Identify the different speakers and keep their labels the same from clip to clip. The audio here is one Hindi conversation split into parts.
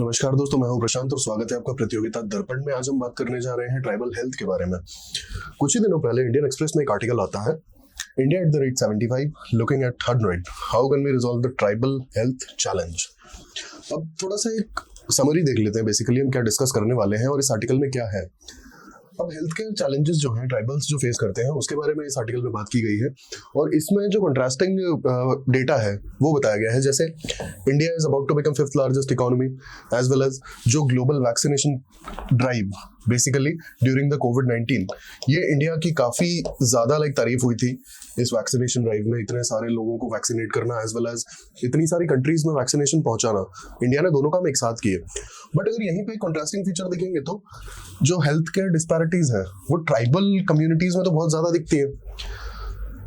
Speaker 1: नमस्कार दोस्तों, मैं हूं प्रशांत और स्वागत है आपका प्रतियोगिता दर्पण में। आज हम बात करने जा रहे हैं ट्राइबल हेल्थ के बारे में। कुछ ही दिनों पहले इंडियन एक्सप्रेस में एक आर्टिकल आता है, India at the rate 75 looking at 100, how can we resolve the tribal health challenge. अब थोड़ा सा एक समरी देख लेते हैं, बेसिकली हम क्या डिस्कस करने वाले हैं और इस आर्टिकल में क्या है। अब हेल्थ केयर चैलेंजेस जो हैं ट्राइबल्स जो फेस करते हैं उसके बारे में इस आर्टिकल में बात की गई है और इसमें जो कंट्रास्टिंग डेटा है वो बताया गया है। जैसे India is about to become 5th largest economy, as well as जो global vaccination drive basically during the कोविड-19, ये इंडिया की काफी ज्यादा तारीफ हुई थी इस वैक्सीनेशन ड्राइव में। इतने सारे लोगों को वैक्सीनेट करना एज वेल एज इतनी सारी कंट्रीज में वैक्सीनेशन पहुंचाना, इंडिया ने दोनों काम एक साथ किए। बट अगर यहीं पे कंट्रास्टिंग फीचर देखेंगे तो जो हेल्थ केयर डिस्पैरिटीज है वो ट्राइबल कम्युनिटीज में तो बहुत ज्यादा दिखती है।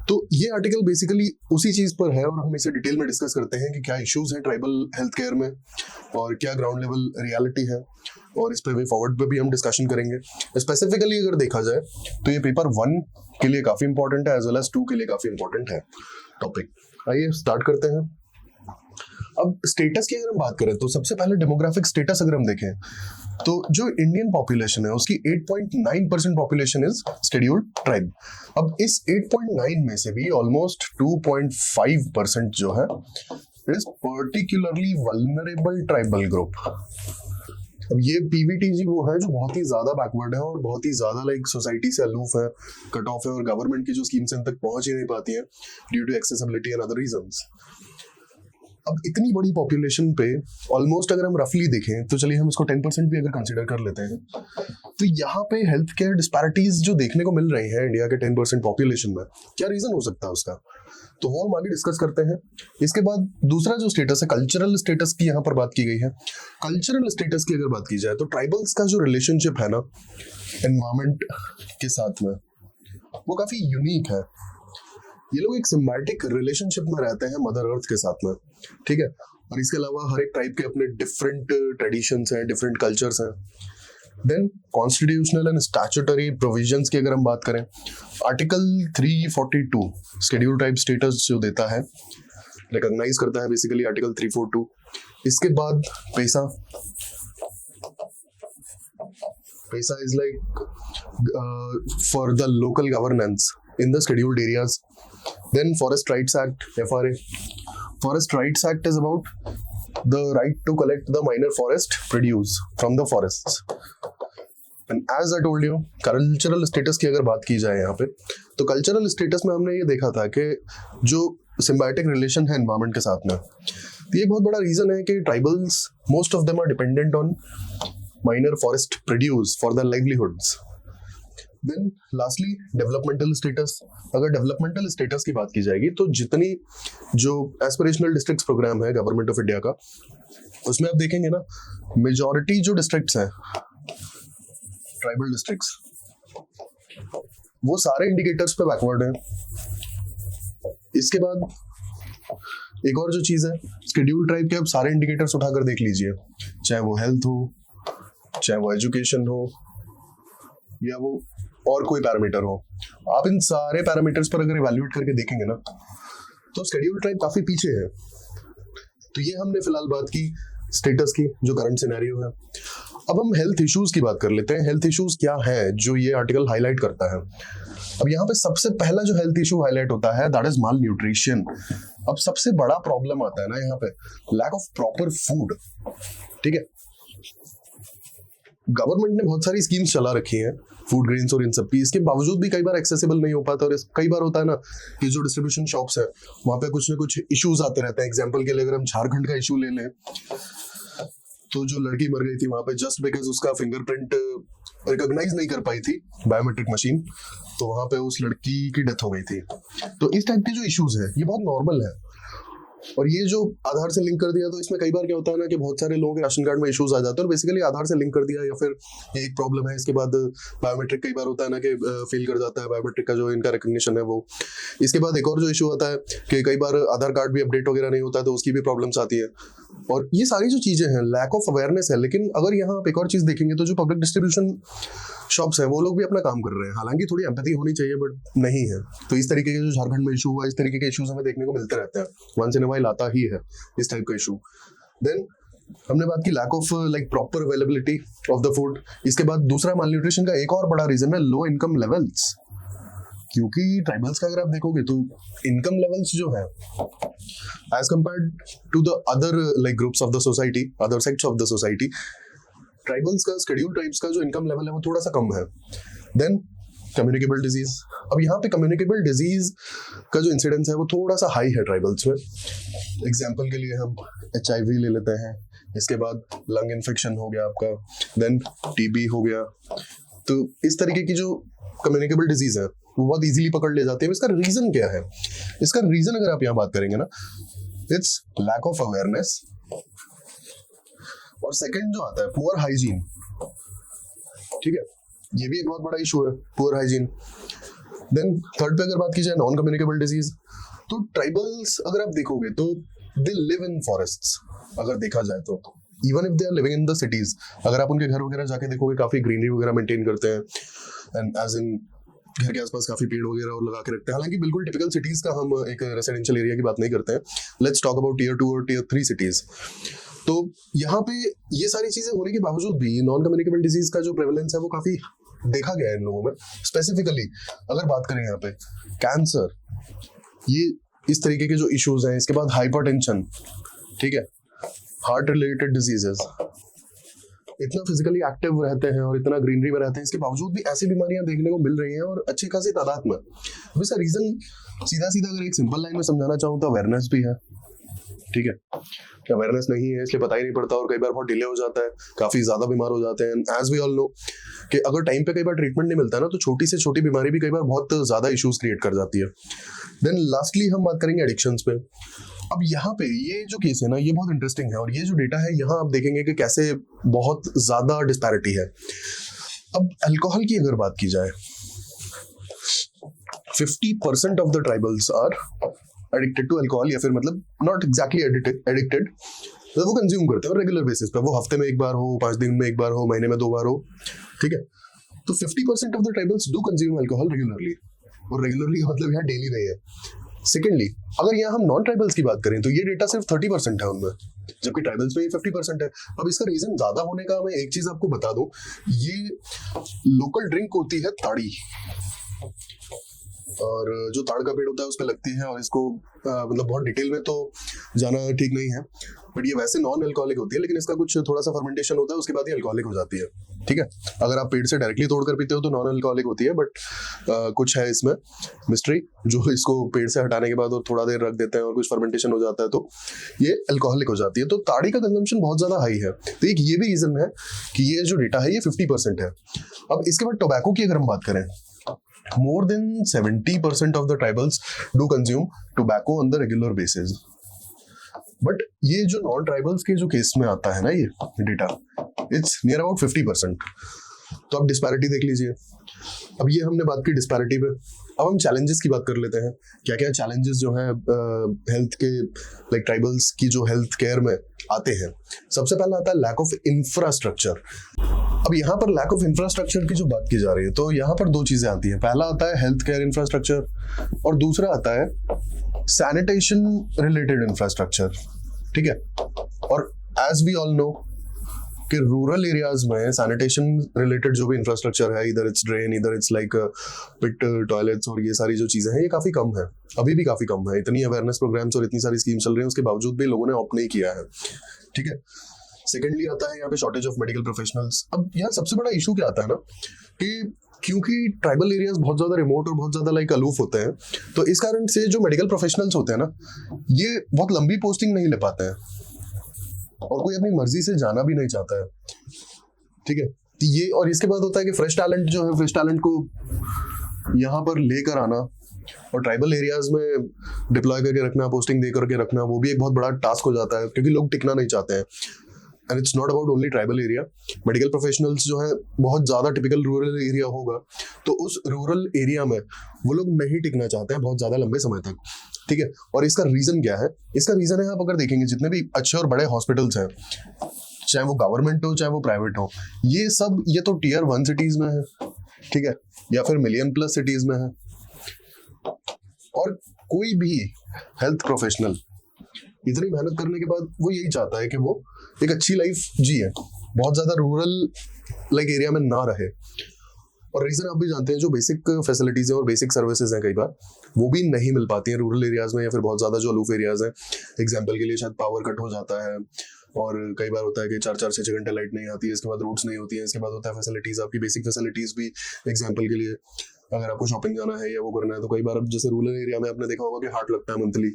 Speaker 1: तो ये आर्टिकल बेसिकली उसी चीज पर है और हम इसे डिटेल में डिस्कस करते हैं कि क्या इश्यूज हैं ट्राइबल हेल्थ केयर में और क्या ग्राउंड लेवल रियलिटी है, और इस पे वे फॉरवर्ड पे भी हम डिस्कशन करेंगे। स्पेसिफिकली अगर देखा जाए तो ये पेपर 1 के लिए काफी इंपॉर्टेंट है, एज वेल एज 2 के लिए काफी इंपॉर्टेंट है टॉपिक। आइए स्टार्ट करते हैं। अब स्टेटस की अगर हम बात करें तो सबसे पहले डेमोग्राफिक स्टेटस अगर हम देखें तो जो इंडियन पॉपुलेशन है उसकी 8.9% पॉपुलेशन इज शेड्यूल्ड ट्राइब। अब इस 8.9 में से भी ऑलमोस्ट 2.5% जो है is particularly vulnerable tribal group. अब ये पीवीटीजी वो है जो बहुत ही ज्यादा बैकवर्ड है और बहुत ही ज्यादा सोसाइटी से अलूफ है, कट ऑफ है, और गवर्नमेंट की जो स्कीम्स इन तक पहुंच ही नहीं पाती है due to accessibility and other reasons. अब इतनी बड़ी पॉपुलेशन पे ऑलमोस्ट अगर हम रफली देखें तो चलिए हम इसको 10% भी अगर कंसीडर कर लेते हैं तो यहाँ पे हेल्थ केयर डिस्पैरिटीज जो देखने को मिल रही हैं इंडिया के 10% पॉपुलेशन में, क्या रीजन हो सकता है उसका, तो वो हम आगे डिस्कस करते हैं। इसके बाद दूसरा जो स्टेटस है, कल्चरल स्टेटस की यहाँ पर बात की गई है। कल्चरल स्टेटस की अगर बात की जाए तो ट्राइबल्स का जो रिलेशनशिप है ना एनवायरमेंट के साथ में वो काफी यूनिक है। ये लोग एक सिम्बायोटिक रिलेशनशिप में रहते हैं मदर अर्थ के साथ में, ठीक है। और इसके अलावा हर एक ट्राइब के अपने डिफरेंट ट्रेडिशंस हैं, डिफरेंट कल्चर्स हैं। Then constitutional and statutory provisions की अगर हम बात करें, आर्टिकल 342 शेड्यूल ट्राइब स्टेटस जो देता है, रिकॉग्नाइज करता है बेसिकली आर्टिकल 342। इसके बाद पैसा is for the local governance in the scheduled areas. Then Forest Rights Act, FRA. Forest Rights Act is about the right to collect the minor forest produce from the forests. And as I told you, cultural status की अगर बात की जाए यहाँ पे तो cultural status में हमने ये देखा था कि जो symbiotic relation है environment के साथ में, तो ये बहुत बड़ा reason है कि tribals most of them are dependent on minor forest produce for their livelihoods. Then lastly developmental status. अगर डेवलपमेंटल स्टेटस की बात की जाएगी तो जितनी जो एस्पिरेशनल डिस्ट्रिक्ट्स प्रोग्राम है गवर्नमेंट ऑफ इंडिया का, उसमें आप देखेंगे ना मेजॉरिटी जो डिस्ट्रिक्ट्स हैं ट्राइबल डिस्ट्रिक्ट्स, वो सारे इंडिकेटर्स पे बैकवर्ड हैं। इसके बाद एक और जो चीज है, शेड्यूल ट्राइब के आप सारे इंडिकेटर्स उठाकर देख लीजिए, चाहे वो हेल्थ हो, चाहे वो एजुकेशन हो, या वो और कोई पैरामीटर हो, आप इन सारे पैरामीटर्स पर अगर इवैल्यूएट करके देखेंगे ना तो शेड्यूल ट्राइब काफी पीछे है। तो ये हमने फिलहाल बात की स्टेटस की, जो करंट सिनेरियो है। अब हम हेल्थ इश्यूज की बात कर लेते हैं। हेल्थ इश्यूज क्या है जो ये आर्टिकल हाईलाइट करता है। अब यहाँ पे सबसे पहला जो हेल्थ इशू हाईलाइट होता है दैट इज माल न्यूट्रिशन। अब सबसे बड़ा प्रॉब्लम आता है ना यहाँ पे लैक ऑफ प्रॉपर फूड, ठीक है। गवर्नमेंट ने बहुत सारी स्कीम्स चला रखी हैं फूड ग्रेन्स और इन सब की, इसके बावजूद भी कई बार एक्सेसिबल नहीं हो पाता। और कई बार होता है ना कि जो डिस्ट्रीब्यूशन शॉप्स है वहां पे कुछ ना कुछ इश्यूज आते रहते हैं। एग्जांपल के लिए अगर हम झारखंड का इशू ले लें तो जो लड़की मर गई थी वहां पे जस्ट बिकॉज उसका फिंगरप्रिंट रिकॉग्नाइज नहीं कर पाई थी बायोमेट्रिक मशीन, तो वहां पे उस लड़की की डेथ हो गई थी। तो इस टाइप के जो इश्यूज है ये बहुत नॉर्मल है। और ये जो आधार से लिंक कर दिया, तो इसमें कई बार क्या होता है ना कि बहुत सारे लोगों के राशन कार्ड में इश्यूज आ जाते हैं और बेसिकली आधार से लिंक कर दिया या फिर एक प्रॉब्लम है। इसके बाद बायोमेट्रिक कई बार होता है ना कि फेल कर जाता है बायोमेट्रिक का जो इनका रिकग्निशन है वो। इसके बाद एक और जो इशू आता है कि कई बार आधार कार्ड भी अपडेट वगैरह नहीं होता है तो उसकी भी प्रॉब्लम्स आती है। और ये सारी जो चीजें हैं लैक ऑफ अवेयरनेस है। लेकिन अगर यहाँ आप एक और चीज देखेंगे तो जो पब्लिक डिस्ट्रीब्यूशन शॉप्स हैं वो लोग भी अपना काम कर रहे हैं, हालांकि थोड़ी एम्पैथी होनी चाहिए बट नहीं है। तो इस तरीके के जो झारखंड में इशू हुआ, इस तरीके के इश्यूज हमें देखने को मिलते रहते हैं, वंस इन अ व्हाइल आता ही है इस टाइप का इशू। देन हमने बात की lack of like proper availability of the food. इसके बाद दूसरा माल न्यूट्रिशन का एक और बड़ा रीजन है लो इनकम लेवल्स, क्योंकि ट्राइबल्स का अगर आप देखोगे तो इनकम लेवल्स जो है as compared to the other like groups of the society, other sects of the society, tribals का, शेड्यूल ट्राइब्स का जो इनकम लेवल है वो थोड़ा सा कम है। देन कम्युनिकेबल डिजीज, अब यहाँ पे कम्युनिकेबल डिजीज का जो इंसिडेंस है वो थोड़ा सा हाई है ट्राइबल्स में। एग्जाम्पल के लिए हम HIV ले लेते हैं, इसके बाद लंग इन्फेक्शन हो गया आपका, देन TB हो गया। तो इस तरीके की जो कम्युनिकेबल डिजीज है वो बहुत इजीली पकड़ ले जाते हैं। इसका रीजन क्या है? इसका रीजन अगर आप यहाँ बात करेंगे ना, इट्स लैक ऑफ अवेयरनेस, और सेकंड जो आता है पुअर हाइजीन। ठीक है, ये भी एक बहुत बड़ा इशू है, पुअर हाइजीन। देन थर्ड पे अगर बात की जाए नॉन कम्युनिकेबल डिजीज, तो ट्राइबल्स अगर आप देखोगे तो दे लिव इन फॉरेस्ट्स। अगर देखा जाए तो even if they are living in the cities, अगर आप उनके घर वगैरह जाके देखोगे काफी ग्रीनरी वगैरह मेंटेन करते हैं, एंड एज इन घर के आसपास काफी पेड़ वगैरह और लगा के रखते हैं। हालांकि बिल्कुल टिपिकल सिटीज का हम एक रेसिडेंशियल एरिया की बात नहीं करते हैं, लेट्स टॉक अबाउट टियर 2 और टियर 3 सिटीज। तो यहाँ पे ये सारी चीजें होने के बावजूद भी नॉन कम्युनिकेबल डिजीज का जो प्रेवलेंस है वो काफी देखा गया है इन लोगों में। स्पेसिफिकली अगर बात करें यहाँ पे कैंसर, ये इस तरीके के जो इश्यूज हैं, इसके बाद हाइपरटेंशन, ठीक है, हार्ट रिलेटेड डिजीजेस, इतना फिजिकली एक्टिव रहते हैं और इतना ग्रीनरी में रहते हैं, इसके बावजूद भी ऐसी बीमारियां देखने को मिल रही हैं और अच्छी खासी तादाद में। अब इसका रीजन सीधा सीधा अगर एक सिंपल लाइन में समझाना चाहूँ तो अवेयरनेस भी है। ठीक है, अवेयरनेस नहीं है इसलिए पता ही नहीं पड़ता और कई बार बहुत डिले हो जाता है, काफी ज्यादा बीमार हो जाते हैं। एज वी ऑल नो कि अगर टाइम पे कई बार ट्रीटमेंट नहीं मिलता ना तो छोटी से छोटी बीमारी भी कई बार बहुत ज्यादा इश्यूज क्रिएट कर जाती है। देन लास्टली हम बात करेंगे एडिक्शंस पे। अब यहाँ पे ये जो केस है ना ये बहुत इंटरेस्टिंग है, और ये जो डेटा है यहाँ आप देखेंगे कि कैसे बहुत ज्यादा डिस्पैरिटी है। अब अल्कोहल की अगर बात की जाए, 50% of the tribals are addicted to alcohol, या फिर मतलब नॉट एग्जैक्टली एडिक्टेड, तो वो कंज्यूम करते हैं रेगुलर बेसिस पे, वो हफ्ते में एक बार हो, 5 दिन में एक बार हो, महीने में 2 बार हो। ठीक है, तो 50% of the tribals do consume alcohol regularly, और रेगुलरली का मतलब यहाँ डेली नहीं है। सेकेंडली अगर यहाँ हम नॉन ट्राइबल्स की बात करें तो ये डेटा सिर्फ 30% है उनमें, जबकि ट्राइबल्स में ये 50% है। अब इसका रीजन ज्यादा होने का मैं एक चीज आपको बता दूं, ये लोकल ड्रिंक होती है ताड़ी, और जो ताड़ का पेड़ होता है उस पर लगती है, और इसको मतलब बहुत डिटेल में तो जाना ठीक नहीं है, बट ये वैसे नॉन अल्कोहलिक होती है, लेकिन इसका कुछ थोड़ा सा फर्मेंटेशन होता है, उसके बाद ये अल्कोहलिक हो जाती है। ठीक है, अगर आप पेड़ से डायरेक्टली तोड़कर पीते हो तो नॉन अल्कोहलिक होती है, बट कुछ है इसमें मिस्ट्री, जो इसको पेड़ से हटाने के बाद और थोड़ा देर रख देते हैं और कुछ फर्मेंटेशन हो जाता है तो ये अल्कोहलिक हो जाती है। तो ताड़ी का कंजम्पशन बहुत ज्यादा हाई है, तो एक ये भी रीजन है कि ये जो डेटा है ये 50% है। अब इसके बाद टोबैको की अगर हम बात करें, more than 70% of the tribals do consume tobacco on the regular basis. But ये जो नॉन ट्राइबल्स के जो केस में आता है ना ये डेटा, इट्स नियर अबाउट 50%। तो अब डिस्पैरिटी देख लीजिए। अब ये हमने बात की डिस्पैरिटी पे, अब हम चैलेंजेस की बात कर लेते हैं। क्या क्या चैलेंजेस जो है हेल्थ के, लाइक ट्राइबल्स की जो हेल्थ केयर में आते हैं। सबसे पहला आता है लैक ऑफ इंफ्रास्ट्रक्चर। अब यहाँ पर लैक ऑफ इंफ्रास्ट्रक्चर की जो बात की जा रही है तो यहाँ पर 2 चीजें आती हैं। पहला आता है हेल्थ केयर इंफ्रास्ट्रक्चर, और दूसरा आता है सैनिटेशन रिलेटेड इंफ्रास्ट्रक्चर। ठीक है, और एज वी ऑल नो कि रूरल एरियाज में सैनिटेशन रिलेटेड जो भी इंफ्रास्ट्रक्चर है, इधर इट्स ड्रेन, इधर इट्स लाइक पिट टॉयलेट्स, और ये सारी जो चीजें हैं ये काफी कम है, अभी भी काफी कम है। इतनी अवेयरनेस प्रोग्राम्स और इतनी सारी स्कीम चल रही हैं, उसके बावजूद भी लोगों ने ऑप्ट नहीं किया है। ठीक है, सेकेंडली आता है यहाँ पे शॉर्टेज ऑफ मेडिकल प्रोफेशनल्स। अब यहाँ सबसे बड़ा इशू क्या आता है ना कि क्योंकि ट्राइबल एरियाज बहुत ज्यादा रिमोट और बहुत ज्यादा लाइक अलूफ होते हैं, तो इस कारण से जो मेडिकल प्रोफेशनल्स होते हैं ना ये बहुत लंबी पोस्टिंग नहीं ले पाते हैं, और कोई अपनी मर्जी से जाना भी नहीं चाहता है। ठीक है, तो ये, और इसके बाद होता है कि फ्रेश टैलेंट जो है, फ्रेश टैलेंट को यहाँ पर लेकर आना और ट्राइबल एरियाज में डिप्लॉय करके रखना, पोस्टिंग दे करके रखना, वो भी एक बहुत बड़ा टास्क हो जाता है, क्योंकि लोग टिकना नहीं चाहते हैं। And it's not about only tribal area, medical professionals जो है बहुत ज्यादा टिपिकल रूरल एरिया होगा, तो उस रूरल एरिया में वो लोग नहीं टिकना चाहते हैं बहुत ज्यादा लंबे समय तक। ठीक है, और इसका रीजन क्या है? इसका रीजन है, आप अगर देखेंगे जितने भी अच्छे और बड़े हॉस्पिटल्स हैं, चाहे वो गवर्नमेंट हो चाहे वो प्राइवेट हो, ये सब ये तो टियर 1 सिटीज में है, ठीक है, या फिर मिलियन प्लस सिटीज में है। और कोई भी हेल्थ प्रोफेशनल इतनी मेहनत करने के बाद वो यही चाहता है कि वो एक अच्छी लाइफ जिए, बहुत ज्यादा रूरल लाइक एरिया में ना रहे। और रीजन आप भी जानते हैं, जो बेसिक फैसिलिटीज हैं और बेसिक सर्विसेज हैं कई बार वो भी नहीं मिल पाती हैं रूरल एरियाज में, या फिर बहुत ज्यादा जो अलूफ एरियाज हैं। एग्जाम्पल के लिए शायद पावर कट हो जाता है, और कई बार होता है कि 4-4 6-6 घंटे लाइट नहीं आती है, इसके बाद रोड्स नहीं होती हैं, इसके बाद होता है फैसिलिटीज, आपकी बेसिक फैसिलिटीज भी। एग्जाम्पल के लिए अगर आपको शॉपिंग जाना है या वो करना है, तो कई बार अब जैसे रूरल एरिया में आपने देखा होगा कि हाट लगता है मंथली,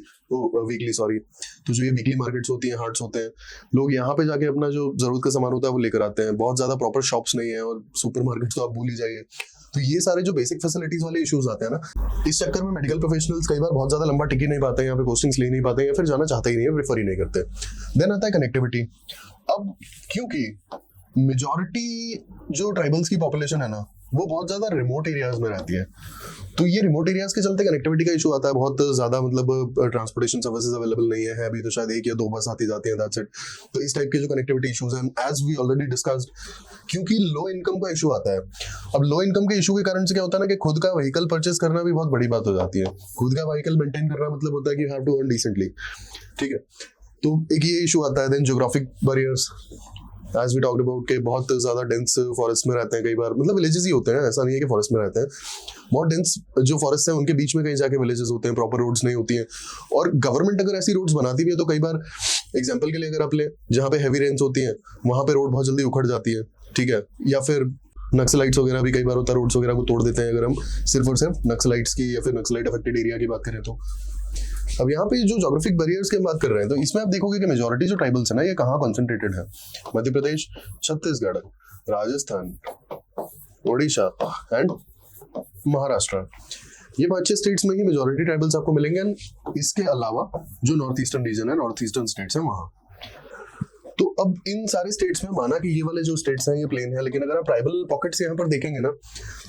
Speaker 1: वीकली सॉरी, तो जो ये वीकली मार्केट्स होती हैं, हाट्स होते हैं, लोग यहाँ पे जाके अपना जो जरूरत का सामान होता है वो लेकर आते हैं। बहुत ज्यादा प्रॉपर शॉप्स नहीं है, और सुपर मार्केट तो आप भूल ही जाइए। तो ये सारे जो बेसिक फैसिलिटीज वाले इश्यूज आते हैं ना, इस चक्कर में मेडिकल प्रोफेशनल्स कई बार बहुत ज्यादा लंबा टिक ही नहीं पाते हैं, यहाँ पे पोस्टिंग्स ले नहीं पाते हैं, या फिर जाना चाहते ही नहीं है, प्रेफर ही नहीं करते। देन आता है कनेक्टिविटी। अब क्योंकि मेजॉरिटी जो ट्राइबल्स की पॉपुलेशन है ना, वो बहुत ज्यादा रिमोट एरियाज में रहती है, तो ये रिमोट एरियाज के चलते कनेक्टिविटी का इशू आता है बहुत ज्यादा। मतलब ट्रांसपोर्टेशन सर्विसेज अवेलेबल नहीं है, अभी तो शायद 1 या 2 बस आती जाती हैं, दैट्स इट। तो इस टाइप के जो कनेक्टिविटी इशूज हैं, एज वी ऑलरेडी डिस्कस्ड, क्योंकि लो इनकम का इशू आता है। अब लो इनकम के इशू के कारण से क्या होता है ना, कि खुद का व्हीकल परचेस करना भी बहुत बड़ी बात हो जाती है। खुद का व्हीकल मेंटेन करना मतलब होता है कि you have to earn decently, ठीक है। तो एक ये इशू आता है। Then geographic barriers, as we talked about, के बहुत ज्यादा डेंस फॉरेस्ट में रहते हैं कई बार, मतलब विलेजेस ही होते हैं, ऐसा नहीं है कि फॉरेस्ट में रहते हैं। बहुत डेंस जो फॉरेस्ट है उनके बीच में कहीं जाके विलेजेस होते हैं, प्रॉपर रोड्स नहीं होती हैं। और गवर्नमेंट अगर ऐसी रोड्स बनाती भी है तो कई बार, एग्जाम्पल के लिए अगर आप ले, जहाँ पे हैवी रेन्स होती हैं वहां पे रोड बहुत जल्दी उखड़ जाती है, ठीक है। या फिर नक्सलाइट्स वगैरह भी कई बार होता है, रोड्स वगैरह को तोड़ देते हैं, अगर हम सिर्फ और सिर्फ नक्सलाइट्स की या फिर नक्सलाइट अफेक्टेड एरिया की बात करें तो। अब यहाँ पे जो ज्योग्राफिक बैरियर्स की बात कर रहे हैं, तो इसमें आप देखोगे कि मेजॉरिटी जो ट्राइबल्स है ना, ये कहाँ कॉन्सेंट्रेटेड है? मध्य प्रदेश, छत्तीसगढ़, राजस्थान, उड़ीसा एंड महाराष्ट्र। ये 5-6 स्टेट्स में ही मेजॉरिटी ट्राइबल्स आपको मिलेंगे। इसके अलावा जो नॉर्थ ईस्टर्न रीजन है, नॉर्थ ईस्टर्न स्टेट्स है वहाँ। तो अब इन सारे स्टेट्स में, माना कि ये वाले जो स्टेट्स हैं ये प्लेन है, लेकिन अगर आप ट्राइबल पॉकेट्स यहाँ पर देखेंगे ना,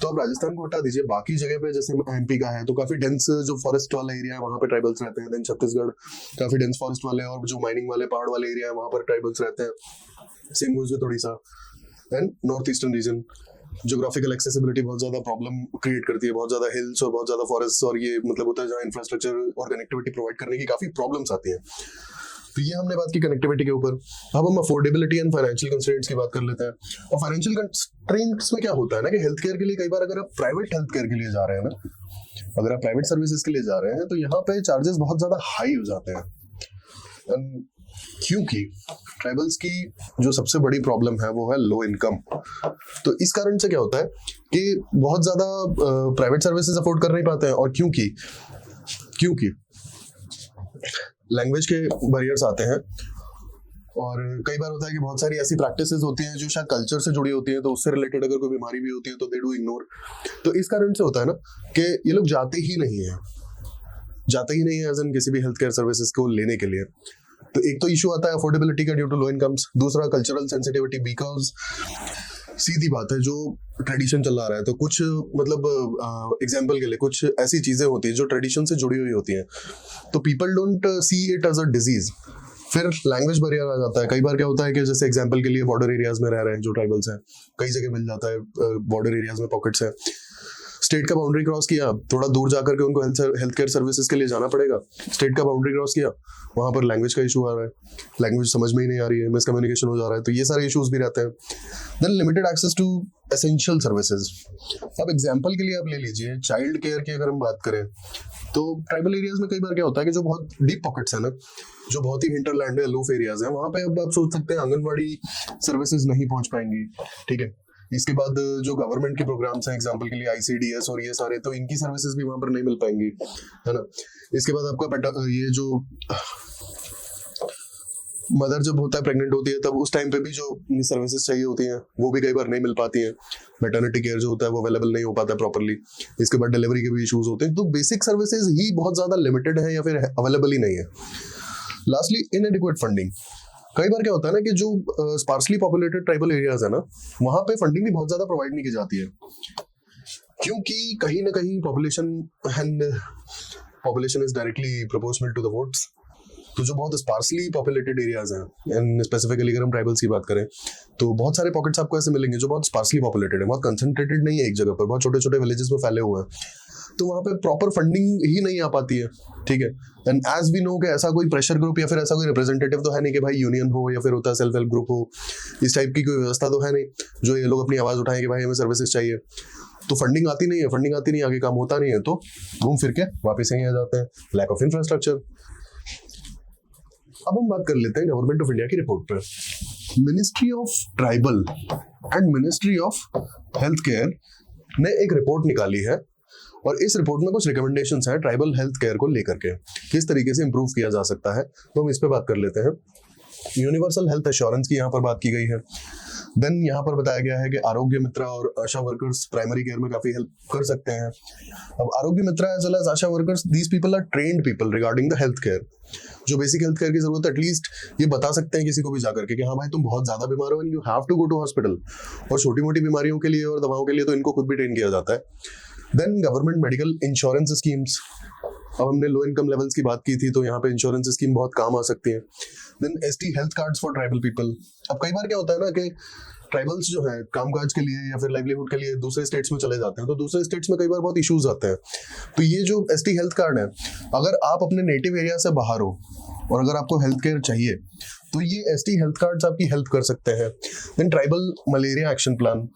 Speaker 1: तो आप राजस्थान को हटा दीजिए, बाकी जगह पे जैसे एमपी का है तो काफी डेंस जो फॉरेस्ट वाला एरिया है वहाँ पे ट्राइबल्स रहते हैं। देन छत्तीसगढ़ काफी डेंस फॉरेस्ट वाले, और जो माइनिंग वाले पहाड़ वाले एरिया है वहाँ पर ट्राइबल्स रहते हैं। Same goes with Orissa and north eastern region. Geographical accessibility बहुत ज्यादा प्रॉब्लम क्रिएट करती है, बहुत ज्यादा हिल्स और बहुत ज्यादा फॉरेस्ट, और ये मतलब होता है जहाँ इंफ्रास्ट्रक्चर और कनेक्टिविटी प्रोवाइड करने की काफी प्रॉब्लम्स आती है। तो ये हमने बात की कनेक्टिविटी के ऊपर। अब हम अफोर्डेबिलिटी एंड फाइनेंशियल कंस्ट्रेंट्स की बात कर लेते हैं। और फाइनेंशियल कंस्ट्रेंट्स में क्या होता है ना, कि हेल्थ केयर के लिए कई बार अगर आप प्राइवेट हेल्थ केयर के लिए जा रहे हैं ना, अगर आप प्राइवेट सर्विसेज के लिए जा रहे हैं, तो यहाँ पे चार्जेस बहुत ज्यादा हाई हो जाते हैं। क्योंकि ट्राइबल्स की जो सबसे बड़ी प्रॉब्लम है वो है लो इनकम। तो इस कारण से क्या होता है कि बहुत ज्यादा प्राइवेट सर्विसेज अफोर्ड कर नहीं पाते हैं। और क्योंकि लैंग्वेज के बैरियर्स आते हैं, और कई बार होता है कि बहुत सारी ऐसी प्रैक्टिसेस होती हैं जो शायद कल्चर से जुड़ी होती हैं, तो उससे रिलेटेड अगर कोई बीमारी भी होती है तो दे डू इग्नोर। तो इस कारण से होता है ना कि ये लोग जाते ही नहीं है एज एन किसी भी हेल्थ केयर सर्विसेज को लेने के लिए। तो एक तो इशू आता है अफोर्डेबिलिटी का ड्यू टू लो इनकम्स, दूसरा कल्चरल सेंसिटिविटी, बिकॉज सीधी बात है जो ट्रेडिशन चला रहा है, तो कुछ मतलब एग्जाम्पल के लिए कुछ ऐसी चीजें होती हैं जो ट्रेडिशन से जुड़ी हुई होती हैं, तो people don't see it as a disease. फिर लैंग्वेज बैरियर आ जाता है। कई बार क्या होता है कि जैसे एग्जाम्पल के लिए बॉर्डर एरियाज में रह रहे हैं जो ट्राइबल्स हैं, कई जगह मिल जाता है, बॉर्डर एरियाज में पॉकेट्स है, स्टेट का बाउंड्री क्रॉस किया, थोड़ा दूर जाकर के उनको हेल्थ केयर सर्विसेज के लिए जाना पड़ेगा, स्टेट का बाउंड्री क्रॉस किया, वहां पर लैंग्वेज का इशू आ रहा है, लैंग्वेज समझ में ही नहीं आ रही है, मिसकम्युनिकेशन हो जा रहा है, तो ये सारे इश्यूज भी रहते हैं। Then limited access to essential services. अब एग्जाम्पल के लिए आप ले लीजिए चाइल्ड केयर की अगर हम बात करें, तो ट्राइबल एरियाज में कई बार क्या होता है कि जो बहुत डीप पॉकेट्स है ना, जो बहुत ही हिंटरलैंड में अलूफ एरियाज है, वहां पे अब आप सोच सकते हैं आंगनबाड़ी सर्विसेज नहीं पहुंच पाएंगी, ठीक है। इसके बाद जो गवर्नमेंट के प्रोग्राम्स हैं, एग्जांपल के लिए ICDS और ये सारे, तो इनकी सर्विसेज भी वहां पर नहीं मिल पाएंगी, है ना। इसके बाद आपका ये जो मदर जब होता है, प्रेग्नेंट होती है, तब उस टाइम पे भी जो सर्विसेज चाहिए होती हैं वो भी कई बार नहीं मिल पाती हैं। मैटरनिटी केयर जो होता है वो अवेलेबल नहीं हो पाता है प्रॉपरली। इसके बाद डिलीवरी के भी इश्यूज होते हैं। तो बेसिक सर्विसेज ही बहुत ज्यादा लिमिटेड है या फिर अवेलेबल ही नहीं है। Lastly इनएडिक्वेट funding. कई बार क्या होता है ना कि जो स्पार्सली पॉपुलेटेड ट्राइबल एरियाज है ना, वहां पे फंडिंग भी बहुत ज्यादा प्रोवाइड नहीं की जाती है, क्योंकि कहीं ना कहीं population is directly proportional to the votes. तो जो बहुत स्पार्सली पॉपुलेटेड एरियाज हैं, एंड स्पेसिफिकली अगर हम ट्राइबल्स की बात करें, तो बहुत सारे पॉकेट्स आपको ऐसे मिलेंगे जो बहुत स्पार्सली पॉपुलेटेड है, बहुत कंसंट्रेटेड नहीं है एक जगह पर, बहुत छोटे छोटे विलेजेस में फैले हुए हैं। तो वहां पे प्रॉपर फंडिंग ही नहीं आ पाती है, ठीक है। एंड एज वी नो कि ऐसा कोई प्रेशर ग्रुप या फिर ऐसा कोई रिप्रेजेंटेटिव तो है नहीं कि भाई यूनियन हो या फिर होता है सेल्फ हेल्प ग्रुप हो, इस टाइप की कोई व्यवस्था तो है नहीं जो ये लोग अपनी आवाज उठाएं कि भाई हमें सर्विसेज चाहिए। तो फंडिंग आती नहीं है, फंडिंग आती नहीं, आगे काम होता नहीं है, तो घूम फिर के वापस यहीं आ जाते हैं, लैक ऑफ इंफ्रास्ट्रक्चर। अब हम बात कर लेते हैं गवर्नमेंट ऑफ इंडिया की रिपोर्ट पर। Ministry of tribal and ministry of health care ने एक रिपोर्ट निकाली है और इस रिपोर्ट में कुछ रिकमेंडेशंस हैं ट्राइबल हेल्थ केयर को लेकर के, किस तरीके से इंप्रूव किया जा सकता है, तो हम इस पे बात कर लेते हैं। यूनिवर्सल हेल्थ एश्योरेंस की यहाँ पर बात की गई है। देन यहाँ पर बताया गया है कि आरोग्य मित्रा और आशा वर्कर्स प्राइमरी केयर में काफी हेल्प कर सकते हैं। अब Arogya Mitra as well as ASHA workers, these people are trained people regarding the health care. जो बेसिक हेल्थ केयर की जरूरत है एटलीस्ट ये बता सकते हैं किसी को भी जाकर के कि हाँ भाई तुम बहुत ज्यादा बीमार हो and you have to go to hospital. और छोटी मोटी बीमारियों के लिए और दवाओं के लिए तो इनको खुद भी ट्रेन किया जाता है। Then government medical insurance schemes, अब हमने लो इनकम लेवल्स की बात की थी तो यहाँ पे इंश्योरेंस स्कीम बहुत काम आ सकती है। Then ST health cards for tribal people. अब कई बार क्या होता है ना कि ट्राइबल्स जो है कामकाज के लिए या फिर लाइवलीहुड के लिए दूसरे स्टेट्स में चले जाते हैं, तो दूसरे स्टेट्स में कई बार बहुत इश्यूज आते हैं। तो ये जो एसटी हेल्थ कार्ड है, अगर आप अपने नेटिव एरिया से बाहर हो और अगर आपको हेल्थ केयर चाहिए तो ये एसटी हेल्थ कार्ड्स आपकी हेल्प कर सकते हैं। Then tribal malaria action plan.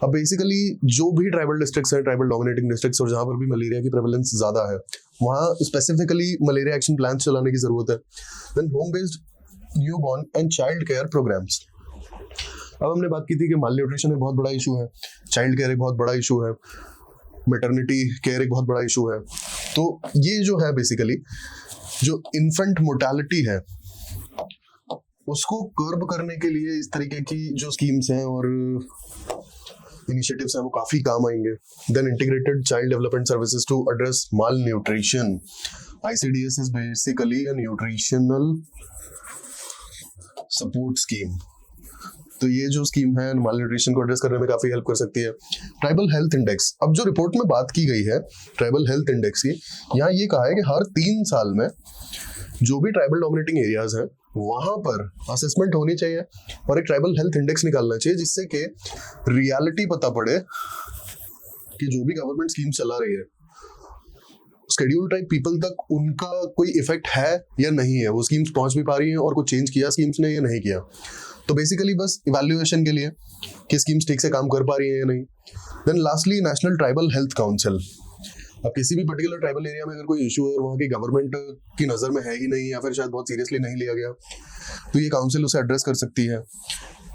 Speaker 1: अब बेसिकली जो भी ट्राइबल डिस्ट्रिक्ट्स हैं, ट्राइबल डोमिनेटिंग डिस्ट्रिक्ट्स और जहां पर भी मलेरिया की प्रेवलेंस ज्यादा है, वहां स्पेसिफिकली मलेरिया एक्शन प्लान चलाने की जरूरत है। Then home based newborn and child care programmes. अब हमने बात की थी कि माल न्यूट्रिशन एक बहुत बड़ा इशू है, चाइल्ड केयर एक बहुत बड़ा इशू है, मैटरनिटी केयर एक बहुत बड़ा इशू है। तो ये जो है बेसिकली जो इन्फेंट मोर्टेलिटी है उसको कर्ब करने के लिए इस तरीके की जो स्कीम्स हैं और इनिशिएटिव्स हैं वो काफी काम आएंगे। Then integrated child development services to address malnutrition. ICDS is basically a nutritional support scheme. तो ये जो स्कीम है माल न्यूट्रिशन को एड्रेस करने में काफी हेल्प कर सकती है। ट्राइबल हेल्थ इंडेक्स, अब जो रिपोर्ट में बात की गई है ट्राइबल हेल्थ इंडेक्स की, यहाँ ये कहा है कि हर 3 साल में जो भी ट्राइबल डोमिनेटिंग एरियाज हैं वहां पर असेसमेंट होनी चाहिए और एक ट्राइबल हेल्थ इंडेक्स निकालना चाहिए, जिससे कि रियलिटी पता पड़े कि जो भी गवर्नमेंट स्कीम चला रही है शेड्यूल ट्राइब पीपल तक उनका कोई इफेक्ट है या नहीं है, वो स्कीम्स पहुंच भी पा रही हैं और कुछ चेंज किया स्कीम्स ने या नहीं किया। तो बेसिकली बस इवैल्यूएशन के लिए कि स्कीम्स ठीक से काम कर पा रही है या नहीं। Then lastly national tribal health council. अब किसी भी पर्टिकुलर ट्राइबल एरिया में अगर कोई इशू है और वहाँ की गवर्नमेंट की नज़र में है ही नहीं या फिर शायद बहुत सीरियसली नहीं लिया गया, तो ये काउंसिल उसे एड्रेस कर सकती है।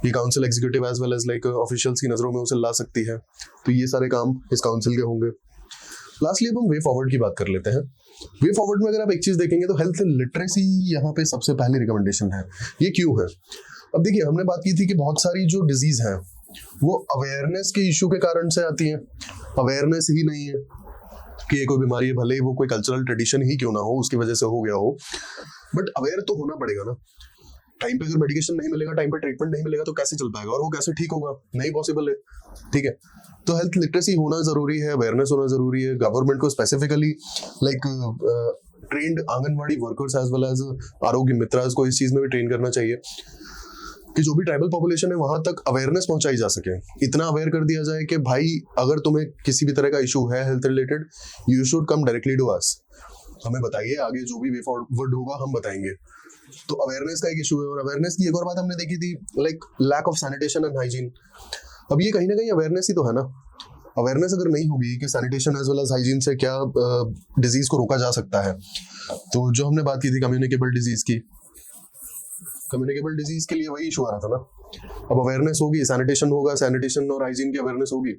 Speaker 1: ये council executive as well as like officials की नज़रों में उसे ला सकती है। तो ये सारे काम इस काउंसिल के होंगे। लास्टली अब हम वे फॉरवर्ड की बात कर लेते हैं। वे फॉरवर्ड में अगर आप एक चीज देखेंगे तो हेल्थ लिटरेसी यहाँ पे सबसे पहली रिकमेंडेशन है। ये क्यों है? अब देखिए, हमने बात की थी कि बहुत सारी जो डिजीज है वो अवेयरनेस के इशू के कारण से आती है। अवेयरनेस ही नहीं है कि ये कोई बीमारी है, भले ही वो कोई कल्चरल ट्रेडिशन ही क्यों ना हो उसकी वजह से हो गया हो, बट अवेयर तो होना पड़ेगा ना। टाइम पे अगर मेडिकेशन नहीं मिलेगा, टाइम पे ट्रीटमेंट नहीं मिलेगा तो कैसे चल पाएगा और वो कैसे ठीक होगा? नहीं पॉसिबल है, ठीक है। तो हेल्थ लिटरेसी होना जरूरी है, अवेयरनेस होना जरूरी है। गवर्नमेंट को specifically like trained anganwadi workers as well as आरोग्य मित्रास को इस चीज में भी ट्रेन करना चाहिए कि जो भी ट्राइबल पॉपुलेशन है वहां तक अवेयरनेस पहुंचाई जा सके। इतना अवेयर कर दिया जाए कि भाई अगर तुम्हें किसी भी तरह का इशू है health related, you should come directly to us, हमें बताइए, आगे जो भी वे फॉरवर्ड होगा हम बताएंगे। तो अवेयरनेस का एक इशू है। और अवेयरनेस की एक और बात हमने देखी थी, like lack of sanitation and hygiene. अब ये कहीं ना कहीं अवेयरनेस ही तो है ना। अवेयरनेस अगर नहीं होगी कि sanitation as well as hygiene से क्या डिजीज को रोका जा सकता है, तो जो हमने बात की थी कम्युनिकेबल डिजीज की, कम्युनिकेबल डिजीज के लिए वही इशू आ रहा था ना। अब अवेयरनेस होगी, सैनिटेशन होगा, सैनिटेशन और हाइजीन की अवेयरनेस होगी,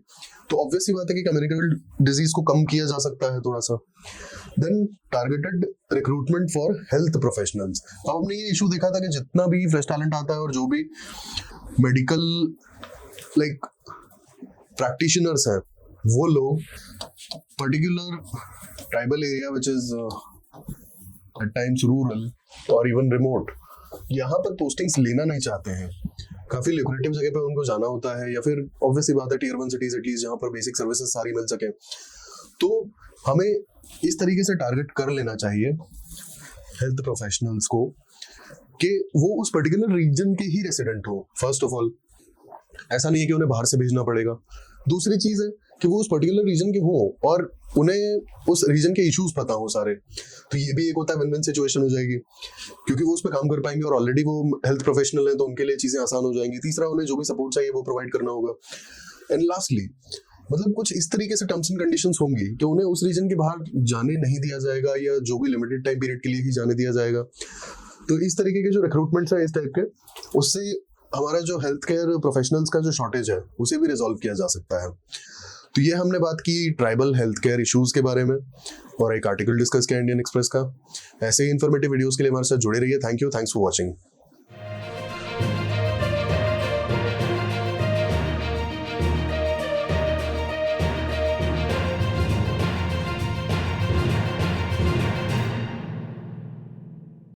Speaker 1: तो ऑब्वियस सी बात है कि कम्युनिकेबल डिजीज को कम किया जा सकता है थोड़ा सा। Then targeted recruitment for health professionals. अब हमने ये इशू देखा था कि जितना भी फ्रेश टैलेंट आता है और जो भी मेडिकल लाइक प्रैक्टिशनर्स हैं, वो लोग particular tribal area which is at times rural और इवन रिमोट, यहाँ पर पोस्टिंग्स लेना नहीं चाहते हैं। काफी लुक्रेटिव जगह पे उनको जाना होता है, या फिर ऑब्वियसली बात है टियर 1 सिटीज एटलीस्ट जहाँ पर बेसिक सर्विसेज सारी मिल सके। तो हमें इस तरीके से टारगेट कर लेना चाहिए हेल्थ प्रोफेशनल्स को कि वो उस पर्टिकुलर रीजन के ही रेसिडेंट हो। फर्स्ट ऑफ ऑल, ऐसा नहीं है कि उन्हें बाहर से भेजना पड़ेगा। दूसरी चीज है कि वो उस पर्टिकुलर रीजन के हो और उन्हें उस रीजन के इश्यूज पता हो सारे, तो ये भी एक होता है विन विन सिचुएशन हो जाएगी, क्योंकि वो उस पर काम कर पाएंगे और ऑलरेडी वो हेल्थ प्रोफेशनल है तो उनके लिए चीजें आसान हो जाएंगी। तीसरा, उन्हें जो भी सपोर्ट चाहिए वो प्रोवाइड करना होगा। एंड लास्टली, मतलब कुछ इस तरीके से टर्म्स एंड कंडीशंस होंगी कि उन्हें उस रीजन के बाहर जाने नहीं दिया जाएगा, या जो भी लिमिटेड टाइम पीरियड के लिए ही जाने दिया जाएगा। तो इस तरीके के जो रिक्रूटमेंट्स है इस टाइप के, उससे हमारा जो हेल्थ केयर प्रोफेशनल्स का जो शॉर्टेज है उसे भी रिजॉल्व किया जा सकता है। तो ये हमने बात की ट्राइबल हेल्थ केयर इश्यूज के बारे में, और एक आर्टिकल डिस्कस किया इंडियन एक्सप्रेस का। ऐसे ही इन्फॉर्मेटिव वीडियोस के लिए हमारे साथ जुड़े रहिए। Thank you, thanks for watching.